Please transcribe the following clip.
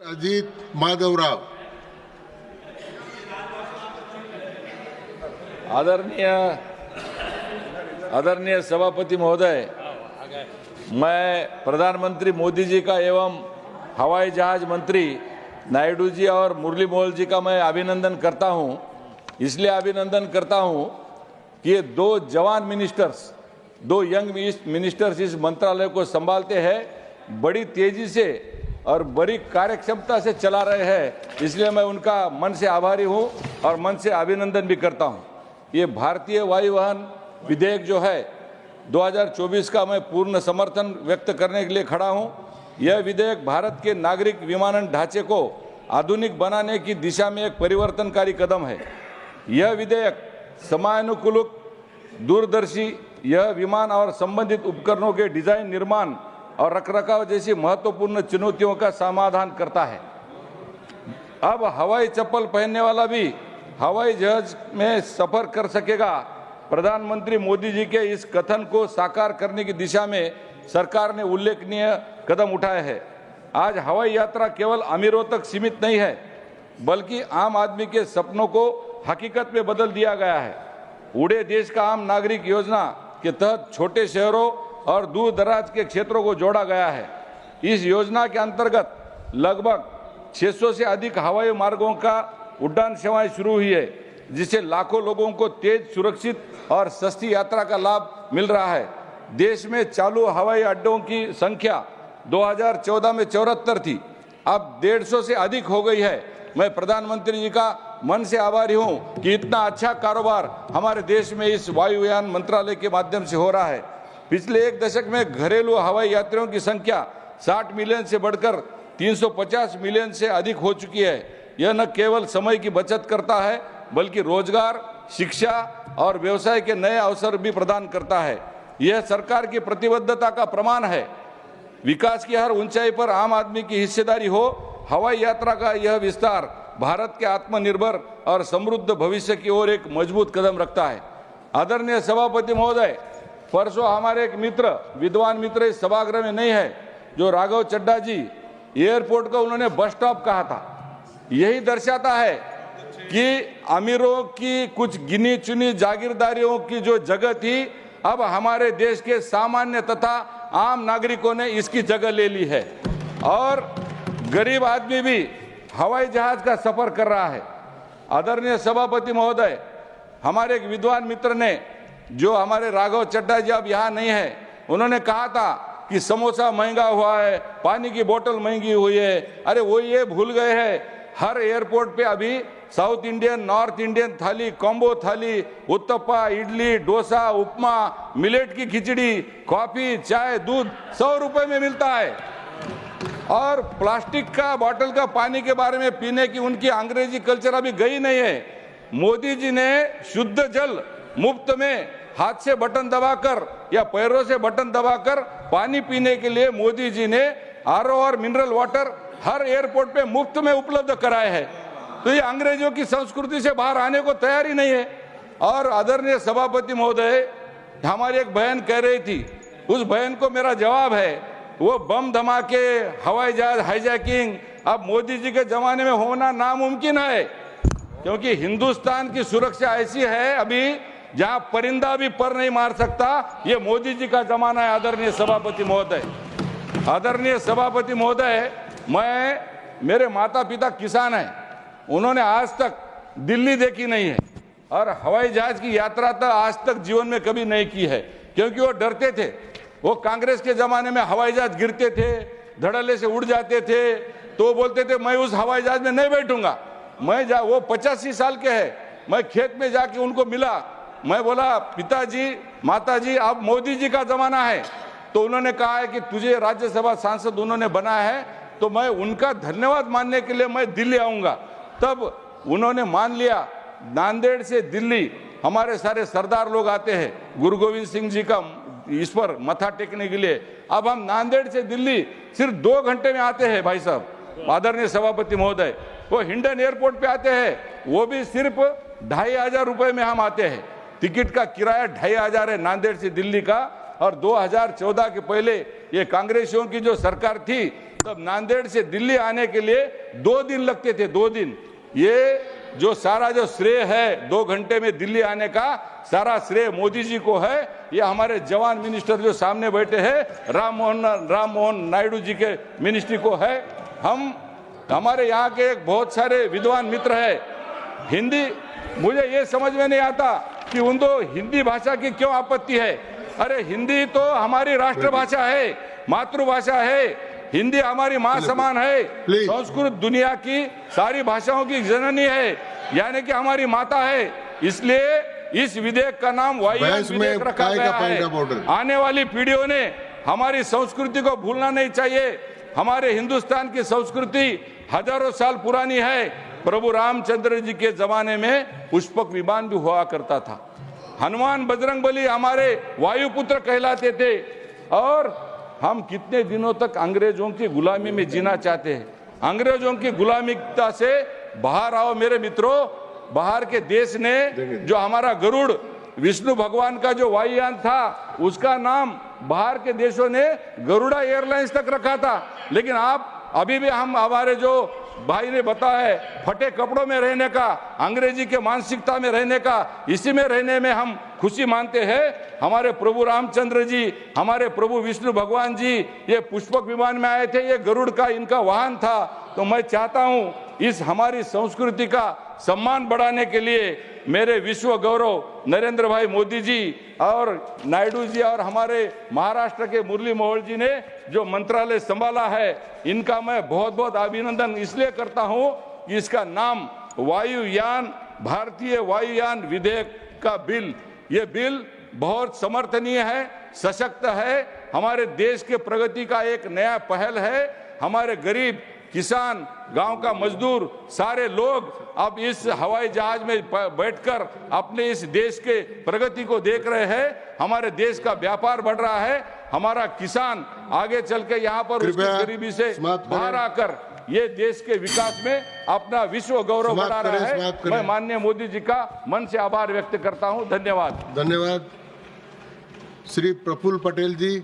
अजित माधवराव। आदरणीय सभापति महोदय, मैं प्रधानमंत्री मोदी जी का एवं हवाई जहाज मंत्री नायडू जी और मुरली मनोहर जी का मैं अभिनंदन करता हूं। इसलिए अभिनंदन करता हूं कि ये दो जवान मिनिस्टर्स, दो यंग मिनिस्टर्स इस मंत्रालय को संभालते हैं, बड़ी तेजी से और बड़ी कार्यक्षमता से चला रहे हैं। इसलिए मैं उनका मन से आभारी हूं और मन से अभिनंदन भी करता हूं। ये भारतीय वायुयान विधेयक जो है 2024 का मैं पूर्ण समर्थन व्यक्त करने के लिए खड़ा हूं। यह विधेयक भारत के नागरिक विमानन ढांचे को आधुनिक बनाने की दिशा में एक परिवर्तनकारी कदम है। यह विधेयक समयानुकूल, दूरदर्शी यह विमान और संबंधित उपकरणों के डिजाइन, निर्माण और रखरखाव जैसी महत्वपूर्ण चुनौतियों का समाधान करता है। अब हवाई चप्पल पहनने वाला भी हवाई जहाज में सफर कर सकेगा। प्रधानमंत्री मोदी जी के इस कथन को साकार करने की दिशा में सरकार ने उल्लेखनीय कदम उठाए हैं। आज हवाई यात्रा केवल अमीरों तक सीमित नहीं है, बल्कि आम आदमी के सपनों को हकीकत में बदल दिया गया है। उड़े देश का आम नागरिक योजना के तहत छोटे शहरों और दूर दराज के क्षेत्रों को जोड़ा गया है। इस योजना के अंतर्गत लगभग 600 से अधिक हवाई मार्गों का उड़ान सेवाएं शुरू हुई है, जिससे लाखों लोगों को तेज, सुरक्षित और सस्ती यात्रा का लाभ मिल रहा है। देश में चालू हवाई अड्डों की संख्या 2014 में 74 थी, अब 150 से अधिक हो गई है। मैं प्रधानमंत्री जी का मन से आभारी हूं कि इतना अच्छा कारोबार हमारे देश में इस वायुयान मंत्रालय के माध्यम से हो रहा है। पिछले एक दशक में घरेलू हवाई यात्रियों की संख्या 60 मिलियन से बढ़कर 350 मिलियन से अधिक हो चुकी है। यह न केवल समय की बचत करता है, बल्कि रोजगार, शिक्षा और व्यवसाय के नए अवसर भी प्रदान करता है। यह सरकार की प्रतिबद्धता का प्रमाण है। विकास की हर ऊंचाई पर आम आदमी की हिस्सेदारी हो। हवाई यात्रा का यह विस्तार भारत के आत्मनिर्भर और समृद्ध भविष्य की ओर एक मजबूत कदम रखता है। आदरणीय सभापति महोदय, परसों हमारे एक मित्र, विद्वान मित्र इस सभागृह में नहीं है, जो राघव चड्ढा जी, एयरपोर्ट को उन्होंने बस स्टॉप कहा था। यही दर्शाता है कि अमीरों की कुछ गिनी चुनी जागीरदारियों की जो जगह थी, अब हमारे देश के सामान्य तथा आम नागरिकों ने इसकी जगह ले ली है और गरीब आदमी भी हवाई जहाज का सफर कर रहा है। आदरणीय सभापति महोदय, हमारे एक विद्वान मित्र ने, जो हमारे राघव चड्ढा जी अब यहाँ नहीं है, उन्होंने कहा था कि समोसा महंगा हुआ है, पानी की बोतल महंगी हुई है। अरे वो ये भूल गए हैं, हर एयरपोर्ट पे अभी साउथ इंडियन, नॉर्थ इंडियन थाली, कॉम्बो थाली, उत्तपा, इडली, डोसा, उपमा, मिलेट की खिचड़ी, कॉफी, चाय, दूध 100 रुपए में मिलता है। और प्लास्टिक का बॉटल का पानी के बारे में पीने की उनकी अंग्रेजी कल्चर अभी गई नहीं है। मोदी जी ने शुद्ध जल मुफ्त में हाथ से बटन दबाकर या पैरों से बटन दबाकर पानी पीने के लिए मोदी जी ने आरओ और मिनरल वाटर हर एयरपोर्ट पे मुफ्त में उपलब्ध कराए हैं। तो ये अंग्रेजों की संस्कृति से बाहर आने को तैयार ही नहीं है। और आदरणीय सभापति महोदय, हमारी एक बहन कह रही थी, उस बहन को मेरा जवाब है, वो बम धमाके, हवाई जहाज हाईजैकिंग अब मोदी जी के जमाने में होना नामुमकिन है, क्योंकि हिंदुस्तान की सुरक्षा ऐसी है अभी जहां परिंदा भी पर नहीं मार सकता। ये मोदी जी का जमाना है। आदरणीय सभापति महोदय, आदरणीय सभापति महोदय, मेरे माता पिता किसान हैं, उन्होंने आज तक दिल्ली देखी नहीं है और हवाई जहाज की यात्रा तो आज तक जीवन में कभी नहीं की है, क्योंकि वो डरते थे। वो कांग्रेस के जमाने में हवाई जहाज गिरते थे, धड़ल्ले से उड़ जाते थे, तो बोलते थे मैं उस हवाई जहाज में नहीं बैठूंगा। वो 85 साल के हैं। मैं खेत में जाके उनको मिला, मैं बोला पिताजी, माताजी, अब मोदी जी का जमाना है। तो उन्होंने कहा है कि तुझे राज्यसभा सांसद उन्होंने बनाया है, तो मैं उनका धन्यवाद मानने के लिए मैं दिल्ली आऊंगा। तब उन्होंने मान लिया। नांदेड़ से दिल्ली हमारे सारे सरदार लोग आते हैं गुरु गोविंद सिंह जी का इस पर मथा टेकने के लिए। अब हम नांदेड़ से दिल्ली सिर्फ 2 घंटे में आते हैं भाई साहब। आदरणीय सभापति महोदय, वो हिंडन एयरपोर्ट पे आते हैं, वो भी सिर्फ 2500 रुपए में हम आते हैं। टिकट का किराया 2500 है नांदेड़ से दिल्ली का, और 2014 के पहले ये कांग्रेसियों की जो सरकार थी, तब नांदेड़ से दिल्ली आने के लिए 2 दिन लगते थे, 2 दिन। ये जो सारा जो श्रेय है 2 घंटे में दिल्ली आने का, सारा श्रेय मोदी जी को है। ये हमारे जवान मिनिस्टर जो सामने बैठे हैं, राम मोहन नायडू जी के मिनिस्ट्री को है। हमारे यहाँ के बहुत सारे विद्वान मित्र हैं। हिंदी, मुझे ये समझ में नहीं आता कि उन दो हिंदी भाषा की क्यों आपत्ति है। अरे हिंदी तो हमारी राष्ट्रभाषा है, मातृभाषा है। हिंदी हमारी माँ समान है। संस्कृत दुनिया की सारी भाषाओं की जननी है, यानी कि हमारी माता है। इसलिए इस विधेयक का नाम वायुयान विधेयक रखा गया है। आने वाली पीढ़ियों ने हमारी संस्कृति को भूलना नहीं चाहिए। हमारे हिंदुस्तान की संस्कृति हजारों साल पुरानी है। प्रभु रामचंद्र जी के जमाने में पुष्पक विमान भी हुआ करता था। हनुमान बजरंगबली हमारे वायुपुत्र कहलाते थे। और हम कितने दिनों तक अंग्रेजों की गुलामी में जीना चाहते हैं? अंग्रेजों की गुलामीता से बाहर आओ मेरे मित्रों। बाहर के देश ने जो हमारा गरुड़, विष्णु भगवान का जो वायुयान था, उसका नाम बाहर के देशों ने गरुड़ा एयरलाइंस तक रखा था। लेकिन आप अभी भी हमारे जो भाई ने बताया है, फटे कपड़ों में रहने का, अंग्रेजी के मानसिकता में रहने का, इसी में रहने में हम खुशी मानते हैं। हमारे प्रभु रामचंद्र जी, हमारे प्रभु विष्णु भगवान जी ये पुष्पक विमान में आए थे, ये गरुड़ का इनका वाहन था। तो मैं चाहता हूं इस हमारी संस्कृति का सम्मान बढ़ाने के लिए मेरे विश्व गौरव नरेंद्र भाई मोदी जी और नायडू जी और हमारे महाराष्ट्र के मुरली मनोहर जी ने जो मंत्रालय संभाला है, इनका मैं बहुत बहुत अभिनंदन इसलिए करता हूं कि इसका नाम वायुयान, भारतीय वायुयान विधेयक का बिल, ये बिल बहुत समर्थनीय है, सशक्त है, हमारे देश के प्रगति का एक नया पहल है। हमारे गरीब किसान, गांव का मजदूर, सारे लोग अब इस हवाई जहाज में बैठकर अपने इस देश के प्रगति को देख रहे हैं। हमारे देश का व्यापार बढ़ रहा है। हमारा किसान आगे चल के यहाँ पर उसकी गरीबी से बाहर आकर ये देश के विकास में अपना विश्व गौरव बढ़ा रहा है। मैं माननीय मोदी जी का मन से आभार व्यक्त करता हूँ। धन्यवाद। धन्यवाद। श्री प्रफुल्ल पटेल जी।